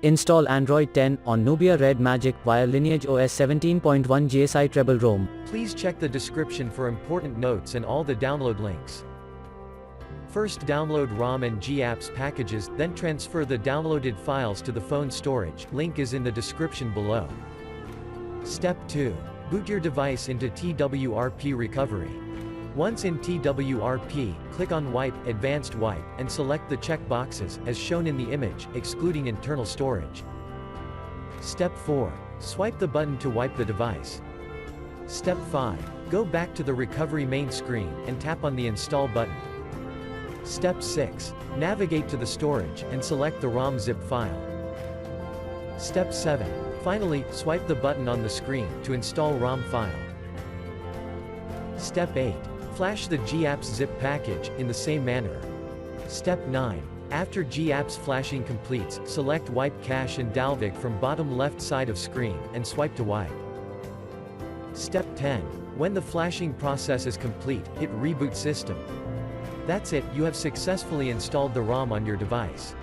Install Android 10 on Nubia Red Magic via LineageOS 17.1 GSI Treble ROM. Please check the description for important notes and all the download links. First download ROM and GApps packages, then transfer the downloaded files to the phone storage. Link is in the description below. Step 2. Boot your device into TWRP recovery. Once in TWRP, click on Wipe, Advanced Wipe, and select the check boxes, as shown in the image, excluding internal storage. Step 4. Swipe the button to wipe the device. Step 5. Go back to the recovery main screen, and tap on the Install button. Step 6. Navigate to the storage, and select the ROM zip file. Step 7. Finally, swipe the button on the screen, to install ROM file. Step 8. Flash the GApps zip package, in the same manner. Step 9. After GApps flashing completes, select Wipe Cache and Dalvik from bottom left side of screen, and swipe to wipe. Step 10. When the flashing process is complete, hit Reboot System. That's it, you have successfully installed the ROM on your device.